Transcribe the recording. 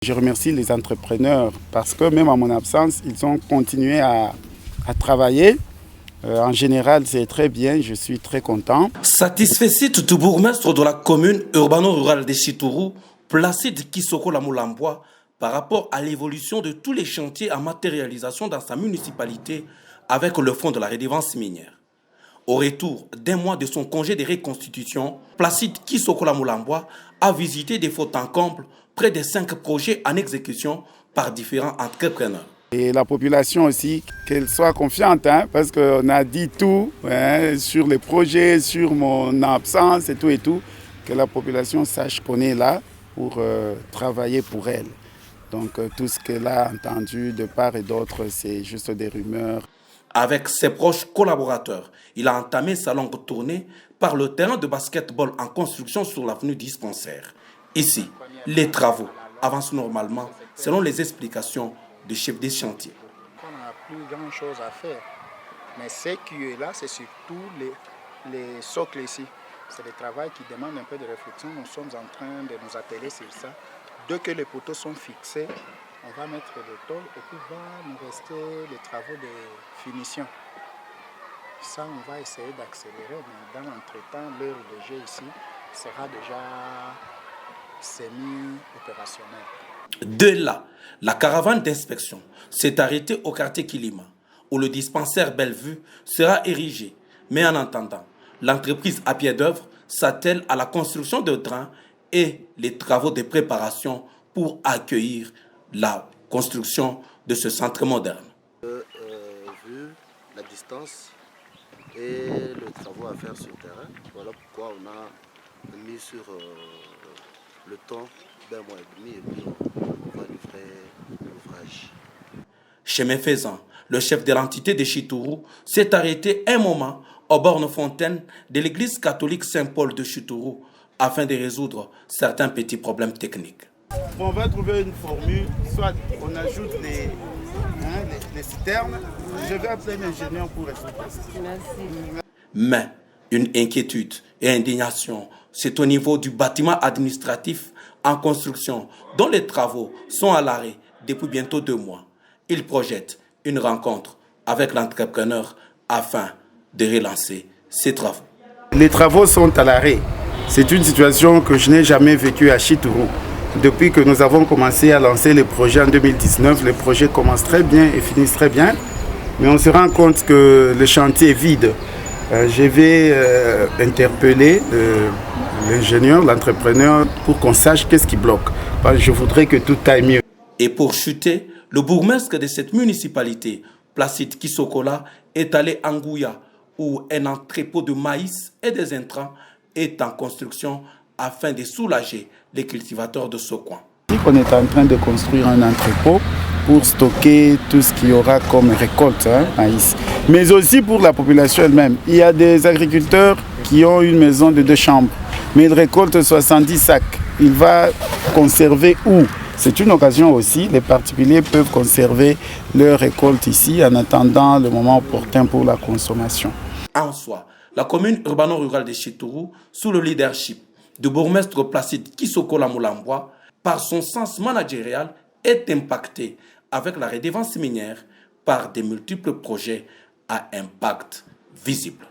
Je remercie les entrepreneurs parce que même en mon absence, ils ont continué à travailler. En général, c'est très bien, je suis très content. Satisfait du bourgmestre de la commune urbano-rurale de Chitourou, Placide Kisoko Lamoulambwa, par rapport à l'évolution de tous les chantiers en matérialisation dans sa municipalité avec le fonds de la redevance minière. Au retour d'un mois de son congé de reconstitution, Placide Kisoko Lamoulambwa a visité des fautes en comble près de 5 projets en exécution par différents entrepreneurs. Et la population aussi, qu'elle soit confiante, parce qu'on a dit tout sur les projets, sur mon absence et tout, que la population sache qu'on est là pour travailler pour elle. Donc tout ce qu'elle a entendu de part et d'autre, c'est juste des rumeurs. Avec ses proches collaborateurs, il a entamé sa longue tournée par le terrain de basketball en construction sur l'avenue Dispensaire. Ici, les travaux avancent normalement selon les explications du chef des chantiers. On n'a plus grand chose à faire, mais ce qui est là, c'est surtout les socles ici. C'est des travaux qui demandent un peu de réflexion. Nous sommes en train de nous atteler sur ça. Dès que les poteaux sont fixés, on va mettre le tôle et puis va nous rester les travaux de finition. Ça, on va essayer d'accélérer, mais dans l'entretemps, l'heure de jeu ici sera déjà semi-opérationnelle. De là, la caravane d'inspection s'est arrêtée au quartier Kilima, où le dispensaire Bellevue sera érigé. Mais en attendant, l'entreprise à pied d'œuvre s'attelle à la construction de trains et les travaux de préparation pour accueillir la construction de ce centre moderne. Vu la distance et les travaux à faire sur le terrain, voilà pourquoi on a mis sur le temps d'un mois et demi et puis on va livrer l'ouvrage. Chemin faisant, le chef de l'entité de Chitourou s'est arrêté un moment aux bornes fontaines de l'église catholique Saint-Paul de Chitourou afin de résoudre certains petits problèmes techniques. On va trouver une formule, soit on ajoute les citernes. Je vais appeler l'ingénieur pour résoudre ça. Mais une inquiétude et indignation, c'est au niveau du bâtiment administratif en construction dont les travaux sont à l'arrêt depuis bientôt 2 mois. Il projette une rencontre avec l'entrepreneur afin de relancer ces travaux. Les travaux sont à l'arrêt. C'est une situation que je n'ai jamais vécue à Chitourou. Depuis que nous avons commencé à lancer les projets en 2019, les projets commencent très bien et finissent très bien. Mais on se rend compte que le chantier est vide. Je vais interpeller l'ingénieur, l'entrepreneur, pour qu'on sache qu'est-ce qui bloque. Je voudrais que tout aille mieux. Et pour chuter, le bourgmestre de cette municipalité, Placide Kisokola, est allé à Ngouya, où un entrepôt de maïs et des intrants est en construction afin de soulager les cultivateurs de ce coin. On est en train de construire un entrepôt pour stocker tout ce qu'il y aura comme récolte, maïs. Mais aussi pour la population elle-même. Il y a des agriculteurs qui ont une maison de 2 chambres, mais ils récoltent 70 sacs. Il va conserver où? C'est une occasion aussi, les particuliers peuvent conserver leur récolte ici en attendant le moment opportun pour la consommation. En soi, la commune urbano-rurale de Chitourou, sous le leadership du bourgmestre Placide Kisoko Lamoulambwa, par son sens managérial, est impactée avec la redevance minière par de multiples projets à impact visible.